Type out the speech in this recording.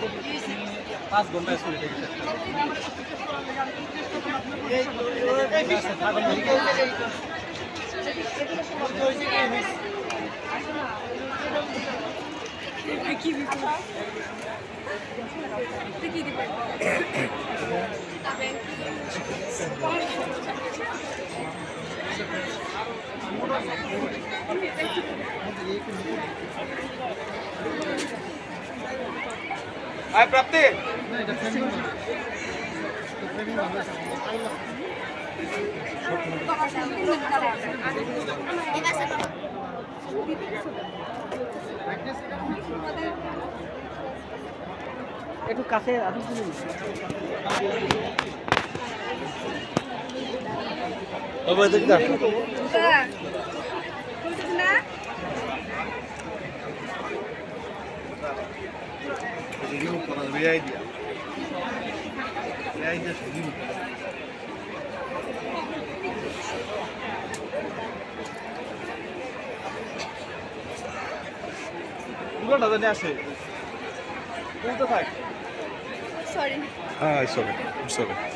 5 ঘন্টা স্কুলে থেকে আয় প্রাপ্তি একটু কাছে আপনি তবে দেখ না দুটো জানি আসে কোনটা থাক Sorry. it's okay. It's okay.